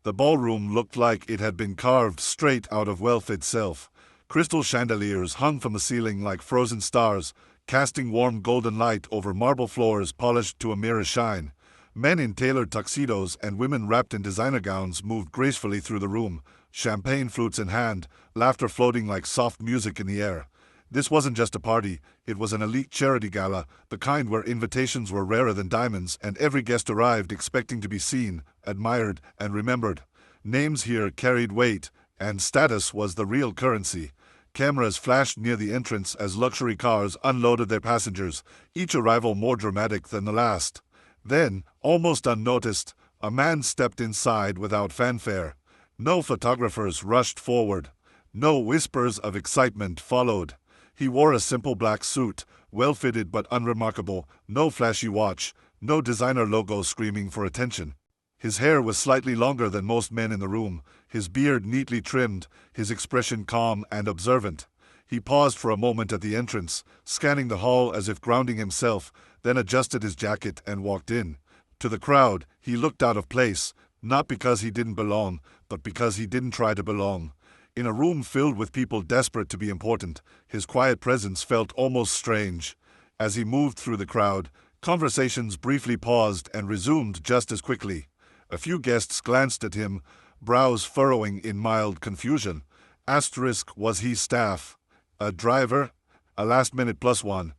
The ballroom looked like it had been carved straight out of wealth itself. Crystal chandeliers hung from the ceiling like frozen stars, casting warm golden light over marble floors polished to a mirror shine. Men in tailored tuxedos and women wrapped in designer gowns moved gracefully through the room, champagne flutes in hand, laughter floating like soft music in the air. This wasn't just a party, it was an elite charity gala, the kind where invitations were rarer than diamonds and every guest arrived expecting to be seen, admired, and remembered. Names here carried weight, and status was the real currency. Cameras flashed near the entrance as luxury cars unloaded their passengers, each arrival more dramatic than the last. Then, almost unnoticed, a man stepped inside without fanfare. No photographers rushed forward. No whispers of excitement followed. He wore a simple black suit, well-fitted but unremarkable, no flashy watch, no designer logo screaming for attention. His hair was slightly longer than most men in the room, his beard neatly trimmed, his expression calm and observant. He paused for a moment at the entrance, scanning the hall as if grounding himself, then adjusted his jacket and walked in. To the crowd, he looked out of place, not because he didn't belong, but because he didn't try to belong. In a room filled with people desperate to be important, his quiet presence felt almost strange. As he moved through the crowd, conversations briefly paused and resumed just as quickly. A few guests glanced at him, brows furrowing in mild confusion. Was he staff? A driver? A last-minute plus one?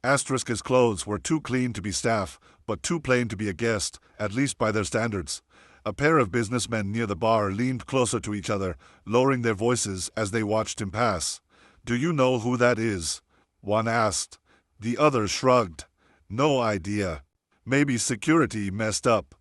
His clothes were too clean to be staff, but too plain to be a guest, at least by their standards. A pair of businessmen near the bar leaned closer to each other, lowering their voices as they watched him pass. "Do you know who that is?" one asked. The other shrugged. "No idea. Maybe security messed up."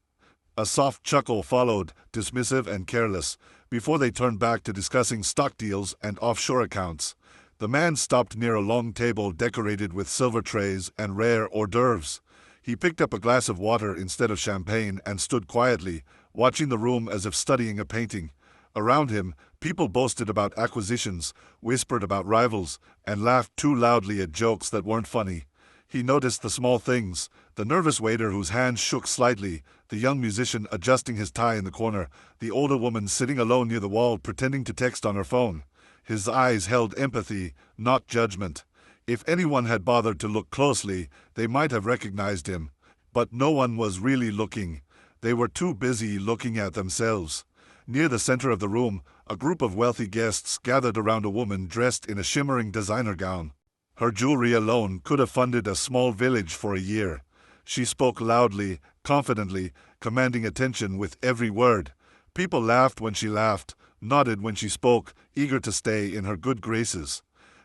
A soft chuckle followed, dismissive and careless, before they turned back to discussing stock deals and offshore accounts. The man stopped near a long table decorated with silver trays and rare hors d'oeuvres. He picked up a glass of water instead of champagne and stood quietly, watching the room as if studying a painting. Around him, people boasted about acquisitions, whispered about rivals, and laughed too loudly at jokes that weren't funny. He noticed the small things, the nervous waiter whose hand shook slightly, the young musician adjusting his tie in the corner, the older woman sitting alone near the wall pretending to text on her phone. His eyes held empathy, not judgment. If anyone had bothered to look closely, they might have recognized him. But no one was really looking. They were too busy looking at themselves. Near the center of the room, a group of wealthy guests gathered around a woman dressed in a shimmering designer gown. Her jewelry alone could have funded a small village for a year. She spoke loudly, confidently, commanding attention with every word. People laughed when she laughed, nodded when she spoke, eager to stay in her good graces.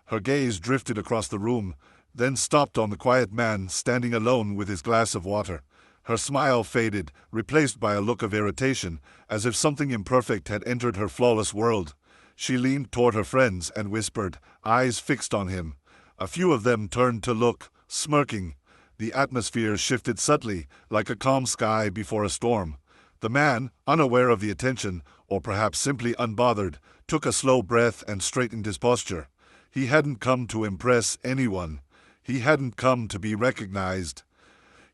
Her gaze drifted across the room, then stopped on the quiet man standing alone with his glass of water. Her smile faded, replaced by a look of irritation, as if something imperfect had entered her flawless world. She leaned toward her friends and whispered, eyes fixed on him. A few of them turned to look, smirking. The atmosphere shifted subtly, like a calm sky before a storm. The man, unaware of the attention, or perhaps simply unbothered, took a slow breath and straightened his posture. He hadn't come to impress anyone. He hadn't come to be recognized.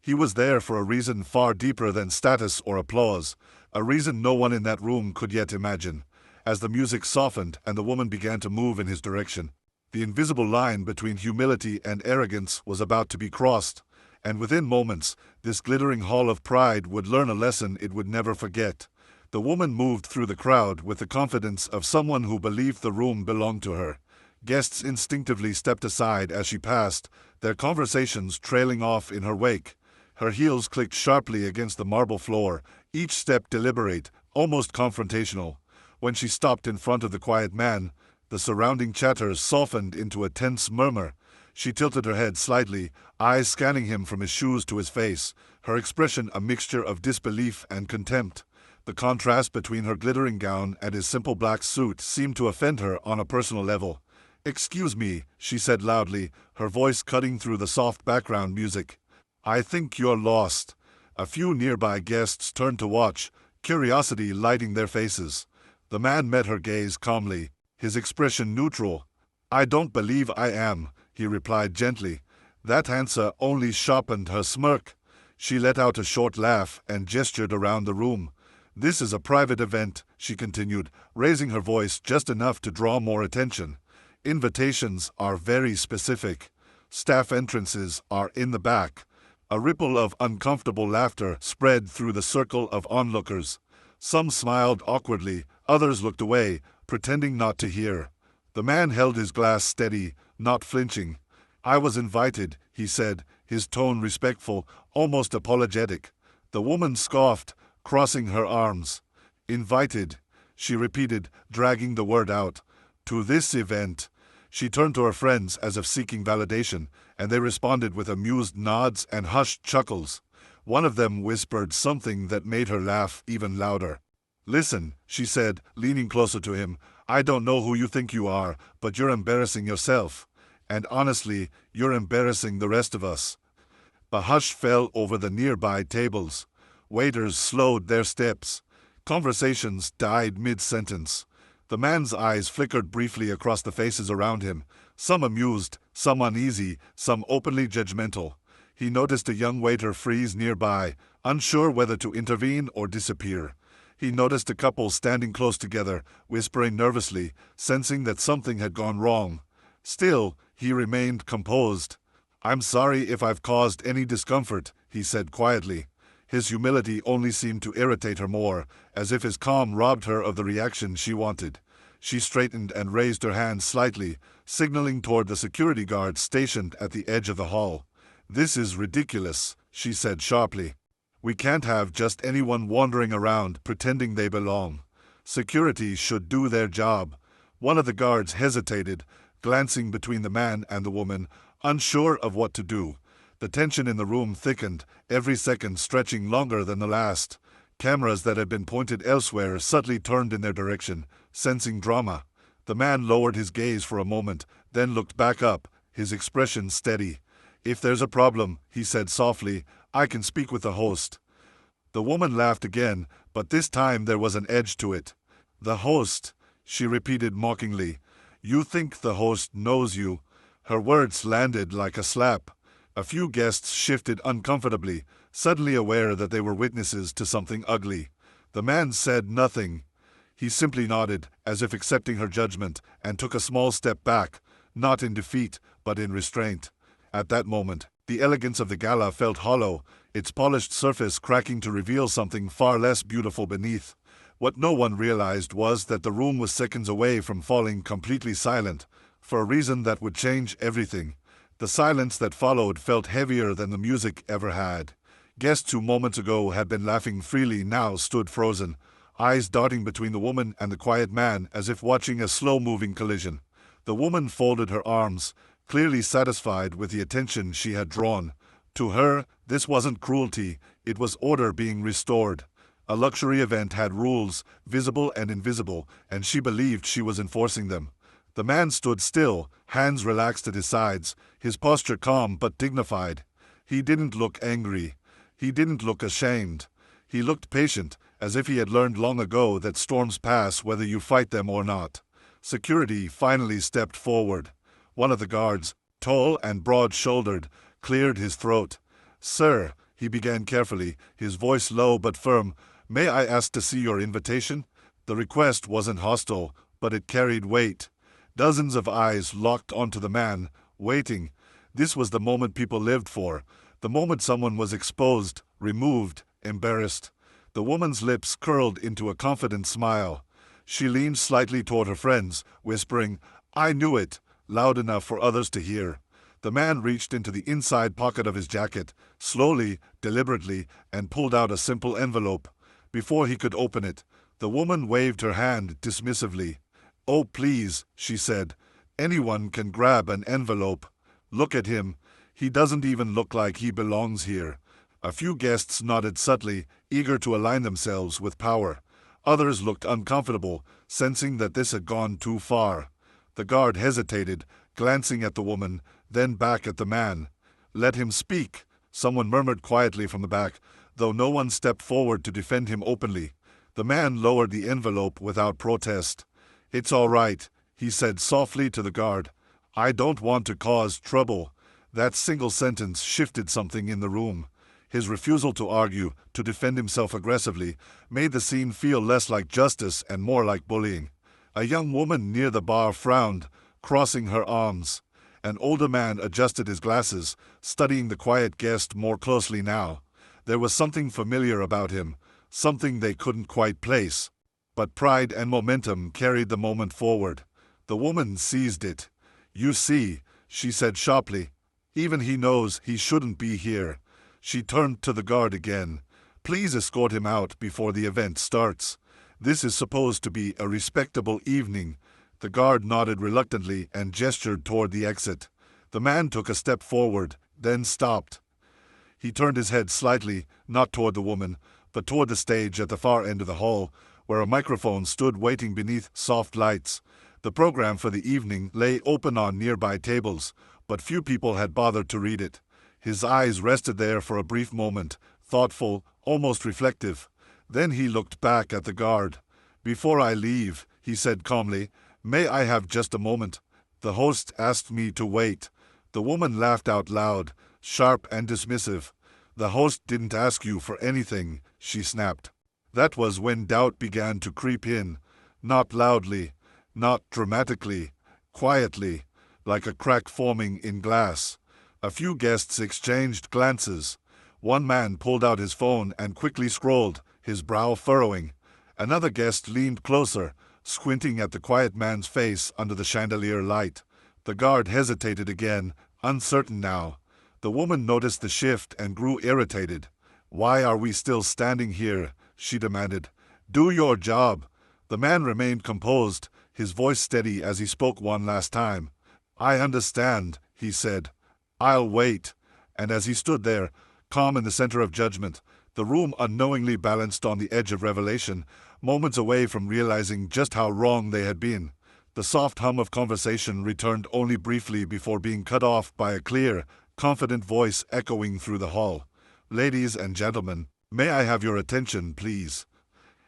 He was there for a reason far deeper than status or applause, a reason no one in that room could yet imagine. As the music softened and the woman began to move in his direction, the invisible line between humility and arrogance was about to be crossed, and within moments, this glittering hall of pride would learn a lesson it would never forget. The woman moved through the crowd with the confidence of someone who believed the room belonged to her. Guests instinctively stepped aside as she passed, their conversations trailing off in her wake. Her heels clicked sharply against the marble floor, each step deliberate, almost confrontational. When she stopped in front of the quiet man, the surrounding chatter softened into a tense murmur. She tilted her head slightly, eyes scanning him from his shoes to his face, her expression a mixture of disbelief and contempt. The contrast between her glittering gown and his simple black suit seemed to offend her on a personal level. "Excuse me," she said loudly, her voice cutting through the soft background music. "I think you're lost." A few nearby guests turned to watch, curiosity lighting their faces. The man met her gaze calmly, his expression neutral. "I don't believe I am," he replied gently. That answer only sharpened her smirk. She let out a short laugh and gestured around the room. "This is a private event," she continued, raising her voice just enough to draw more attention. "Invitations are very specific. Staff entrances are in the back." A ripple of uncomfortable laughter spread through the circle of onlookers. Some smiled awkwardly, others looked away, pretending not to hear. The man held his glass steady, not flinching. "I was invited," he said, his tone respectful, almost apologetic. The woman scoffed, crossing her arms. "Invited," she repeated, dragging the word out. "To this event." She turned to her friends as if seeking validation, and they responded with amused nods and hushed chuckles. One of them whispered something that made her laugh even louder. "Listen," she said, leaning closer to him, "I don't know who you think you are, but you're embarrassing yourself. And honestly, you're embarrassing the rest of us." A hush fell over the nearby tables. Waiters slowed their steps. Conversations died mid-sentence. The man's eyes flickered briefly across the faces around him, some amused, some uneasy, some openly judgmental. He noticed a young waiter freeze nearby, unsure whether to intervene or disappear. He noticed a couple standing close together, whispering nervously, sensing that something had gone wrong. Still, he remained composed. "I'm sorry if I've caused any discomfort," he said quietly. His humility only seemed to irritate her more, as if his calm robbed her of the reaction she wanted. She straightened and raised her hand slightly, signaling toward the security guard stationed at the edge of the hall. "This is ridiculous," she said sharply. "We can't have just anyone wandering around pretending they belong. Security should do their job." One of the guards hesitated, glancing between the man and the woman, unsure of what to do. The tension in the room thickened, every second stretching longer than the last. Cameras that had been pointed elsewhere suddenly turned in their direction, sensing drama. The man lowered his gaze for a moment, then looked back up, his expression steady. "If there's a problem," he said softly, "I can speak with the host." The woman laughed again, but this time there was an edge to it. "The host," she repeated mockingly. "You think the host knows you?" Her words landed like a slap. A few guests shifted uncomfortably, suddenly aware that they were witnesses to something ugly. The man said nothing. He simply nodded, as if accepting her judgment, and took a small step back, not in defeat, but in restraint. At that moment, the elegance of the gala felt hollow, its polished surface cracking to reveal something far less beautiful beneath. What no one realized was that the room was seconds away from falling completely silent, for a reason that would change everything. The silence that followed felt heavier than the music ever had. Guests who moments ago had been laughing freely now stood frozen, eyes darting between the woman and the quiet man as if watching a slow-moving collision. The woman folded her arms, clearly satisfied with the attention she had drawn. To her, this wasn't cruelty, it was order being restored. A luxury event had rules, visible and invisible, and she believed she was enforcing them. The man stood still, hands relaxed at his sides, his posture calm but dignified. He didn't look angry. He didn't look ashamed. He looked patient, as if he had learned long ago that storms pass whether you fight them or not. Security finally stepped forward. One of the guards, tall and broad-shouldered, cleared his throat. "Sir," he began carefully, his voice low but firm, "may I ask to see your invitation?" The request wasn't hostile, but it carried weight. Dozens of eyes locked onto the man, waiting. This was the moment people lived for, the moment someone was exposed, removed, embarrassed. The woman's lips curled into a confident smile. She leaned slightly toward her friends, whispering, "I knew it," loud enough for others to hear. The man reached into the inside pocket of his jacket, slowly, deliberately, and pulled out a simple envelope. Before he could open it, the woman waved her hand dismissively. "Oh, please," she said. "Anyone can grab an envelope. Look at him. He doesn't even look like he belongs here." A few guests nodded subtly, eager to align themselves with power. Others looked uncomfortable, sensing that this had gone too far. The guard hesitated, glancing at the woman, then back at the man. "Let him speak," someone murmured quietly from the back, though no one stepped forward to defend him openly. The man lowered the envelope without protest. "It's all right," he said softly to the guard. "I don't want to cause trouble." That single sentence shifted something in the room. His refusal to argue, to defend himself aggressively, made the scene feel less like justice and more like bullying. A young woman near the bar frowned, crossing her arms. An older man adjusted his glasses, studying the quiet guest more closely now. There was something familiar about him, something they couldn't quite place. But pride and momentum carried the moment forward. The woman seized it. "You see," she said sharply. "Even he knows he shouldn't be here." She turned to the guard again. "Please escort him out before the event starts. This is supposed to be a respectable evening." The guard nodded reluctantly and gestured toward the exit. The man took a step forward, then stopped. He turned his head slightly, not toward the woman, but toward the stage at the far end of the hall, where a microphone stood waiting beneath soft lights. The program for the evening lay open on nearby tables, but few people had bothered to read it. His eyes rested there for a brief moment, thoughtful, almost reflective. Then he looked back at the guard. "Before I leave," he said calmly, "may I have just a moment? The host asked me to wait." The woman laughed out loud, sharp and dismissive. "The host didn't ask you for anything," she snapped. That was when doubt began to creep in. Not loudly, not dramatically, quietly, like a crack forming in glass. A few guests exchanged glances. One man pulled out his phone and quickly scrolled, his brow furrowing. Another guest leaned closer, squinting at the quiet man's face under the chandelier light. The guard hesitated again, uncertain now. The woman noticed the shift and grew irritated. "Why are we still standing here?" she demanded. "Do your job." The man remained composed, his voice steady as he spoke one last time. "I understand," he said. "I'll wait." And as he stood there, calm in the center of judgment, the room unknowingly balanced on the edge of revelation, moments away from realizing just how wrong they had been. The soft hum of conversation returned only briefly before being cut off by a clear, confident voice echoing through the hall. "Ladies and gentlemen, may I have your attention, please?"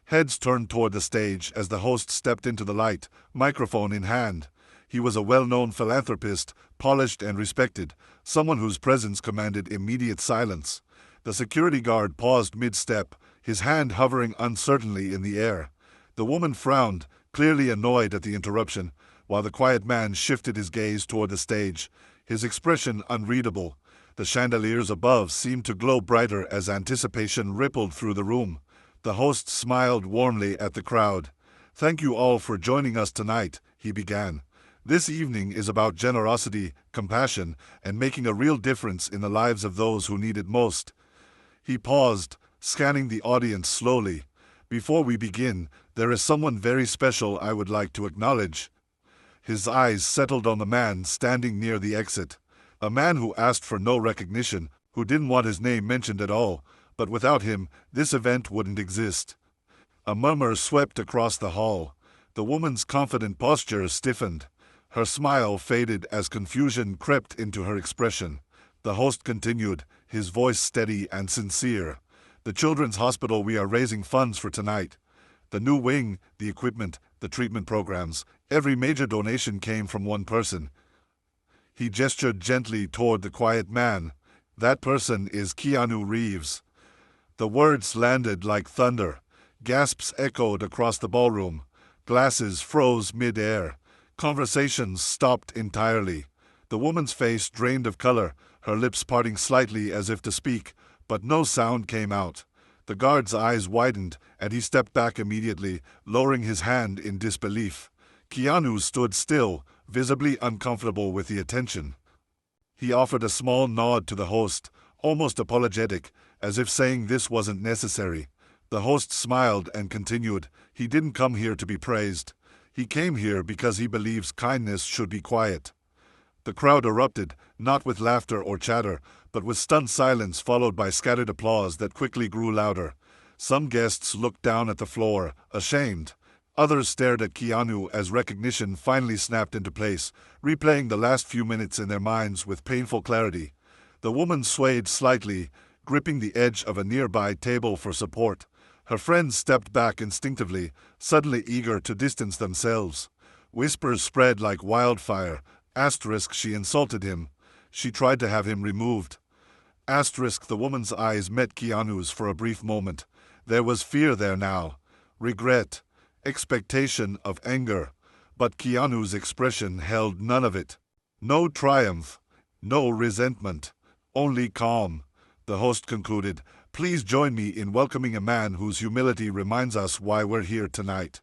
Heads turned toward the stage as the host stepped into the light, microphone in hand. He was a well-known philanthropist, polished and respected, someone whose presence commanded immediate silence. The security guard paused mid-step, his hand hovering uncertainly in the air. The woman frowned, clearly annoyed at the interruption, while the quiet man shifted his gaze toward the stage, his expression unreadable. The chandeliers above seemed to glow brighter as anticipation rippled through the room. The host smiled warmly at the crowd. "Thank you all for joining us tonight," he began. "This evening is about generosity, compassion, and making a real difference in the lives of those who need it most." He paused, scanning the audience slowly. "Before we begin, there is someone very special I would like to acknowledge." His eyes settled on the man standing near the exit. A man who asked for no recognition, who didn't want his name mentioned at all, but without him, this event wouldn't exist. A murmur swept across the hall. The woman's confident posture stiffened. Her smile faded as confusion crept into her expression. The host continued, his voice steady and sincere. "The children's hospital we are raising funds for tonight. The new wing, the equipment, the treatment programs, every major donation came from one person." He gestured gently toward the quiet man. "That person is Keanu Reeves." The words landed like thunder. Gasps echoed across the ballroom. Glasses froze mid-air. Conversations stopped entirely. The woman's face drained of color, her lips parting slightly as if to speak, but no sound came out. The guard's eyes widened, and he stepped back immediately, lowering his hand in disbelief. Keanu stood still, visibly uncomfortable with the attention. He offered a small nod to the host, almost apologetic, as if saying this wasn't necessary. The host smiled and continued, "He didn't come here to be praised. He came here because he believes kindness should be quiet." The crowd erupted, not with laughter or chatter, but with stunned silence followed by scattered applause that quickly grew louder. Some guests looked down at the floor, ashamed. Others stared at Keanu as recognition finally snapped into place, replaying the last few minutes in their minds with painful clarity. The woman swayed slightly, gripping the edge of a nearby table for support. Her friends stepped back instinctively, suddenly eager to distance themselves. Whispers spread like wildfire. She insulted him. She tried to have him removed. Asterisk, the woman's eyes met Keanu's for a brief moment. There was fear there now. Regret. Expectation of anger. But Keanu's expression held none of it. No triumph. No resentment. Only calm. The host concluded, "Please join me in welcoming a man whose humility reminds us why we're here tonight."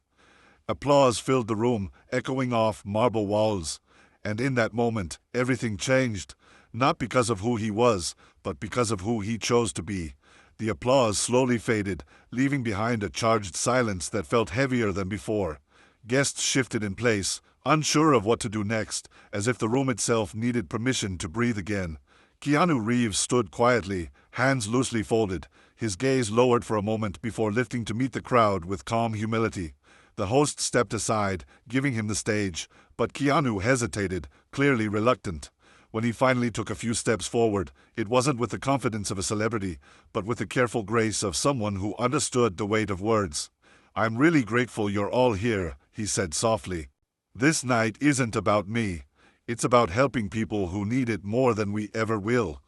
Applause filled the room, echoing off marble walls. And in that moment, everything changed. Not because of who he was, but because of who he chose to be. The applause slowly faded, leaving behind a charged silence that felt heavier than before. Guests shifted in place, unsure of what to do next, as if the room itself needed permission to breathe again. Keanu Reeves stood quietly, hands loosely folded, his gaze lowered for a moment before lifting to meet the crowd with calm humility. The host stepped aside, giving him the stage, but Keanu hesitated, clearly reluctant. When he finally took a few steps forward, it wasn't with the confidence of a celebrity, but with the careful grace of someone who understood the weight of words. "I'm really grateful you're all here," he said softly. "This night isn't about me. It's about helping people who need it more than we ever will."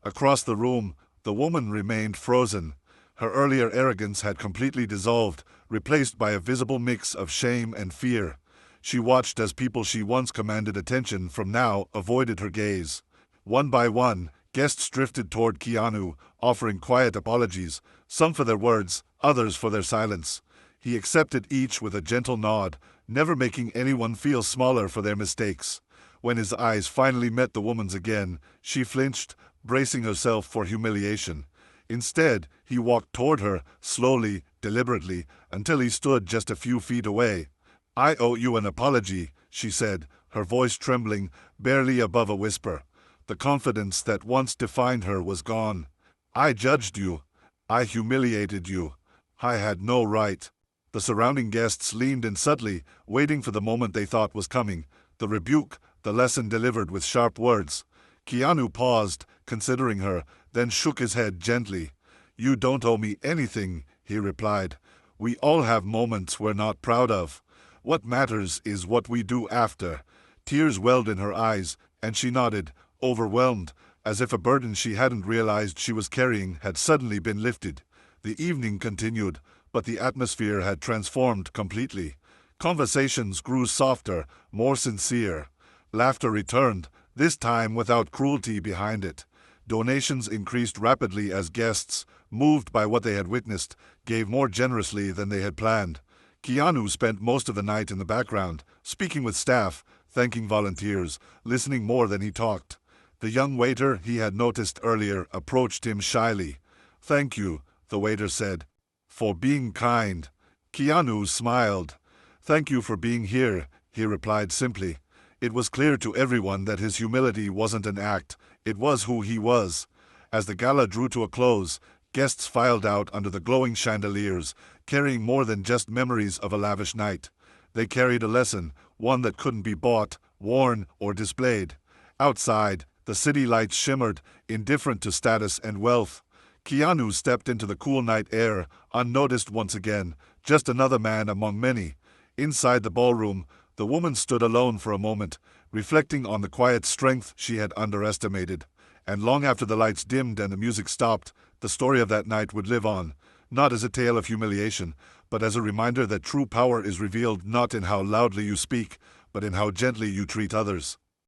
Across the room, the woman remained frozen. Her earlier arrogance had completely dissolved, replaced by a visible mix of shame and fear. She watched as people she once commanded attention from now avoided her gaze. One by one, guests drifted toward Keanu, offering quiet apologies, some for their words, others for their silence. He accepted each with a gentle nod, never making anyone feel smaller for their mistakes. When his eyes finally met the woman's again, she flinched, bracing herself for humiliation. Instead, he walked toward her, slowly, deliberately, until he stood just a few feet away. "I owe you an apology," she said, her voice trembling, barely above a whisper. The confidence that once defined her was gone. "I judged you. I humiliated you. I had no right." The surrounding guests leaned in subtly, waiting for the moment they thought was coming. The rebuke, the lesson delivered with sharp words. Keanu paused, considering her, then shook his head gently. "You don't owe me anything," he replied. "We all have moments we're not proud of. What matters is what we do after." Tears welled in her eyes, and she nodded, overwhelmed, as if a burden she hadn't realized she was carrying had suddenly been lifted. The evening continued, but the atmosphere had transformed completely. Conversations grew softer, more sincere. Laughter returned, this time without cruelty behind it. Donations increased rapidly as guests, moved by what they had witnessed, gave more generously than they had planned. Keanu spent most of the night in the background, speaking with staff, thanking volunteers, listening more than he talked. The young waiter he had noticed earlier approached him shyly. "Thank you," the waiter said, "for being kind." Keanu smiled. "Thank you for being here," he replied simply. It was clear to everyone that his humility wasn't an act, it was who he was. As the gala drew to a close, guests filed out under the glowing chandeliers, carrying more than just memories of a lavish night. They carried a lesson, one that couldn't be bought, worn, or displayed. Outside, the city lights shimmered, indifferent to status and wealth. Keanu stepped into the cool night air, unnoticed once again, just another man among many. Inside the ballroom, the woman stood alone for a moment, reflecting on the quiet strength she had underestimated. And long after the lights dimmed and the music stopped, the story of that night would live on, not as a tale of humiliation, but as a reminder that true power is revealed not in how loudly you speak, but in how gently you treat others.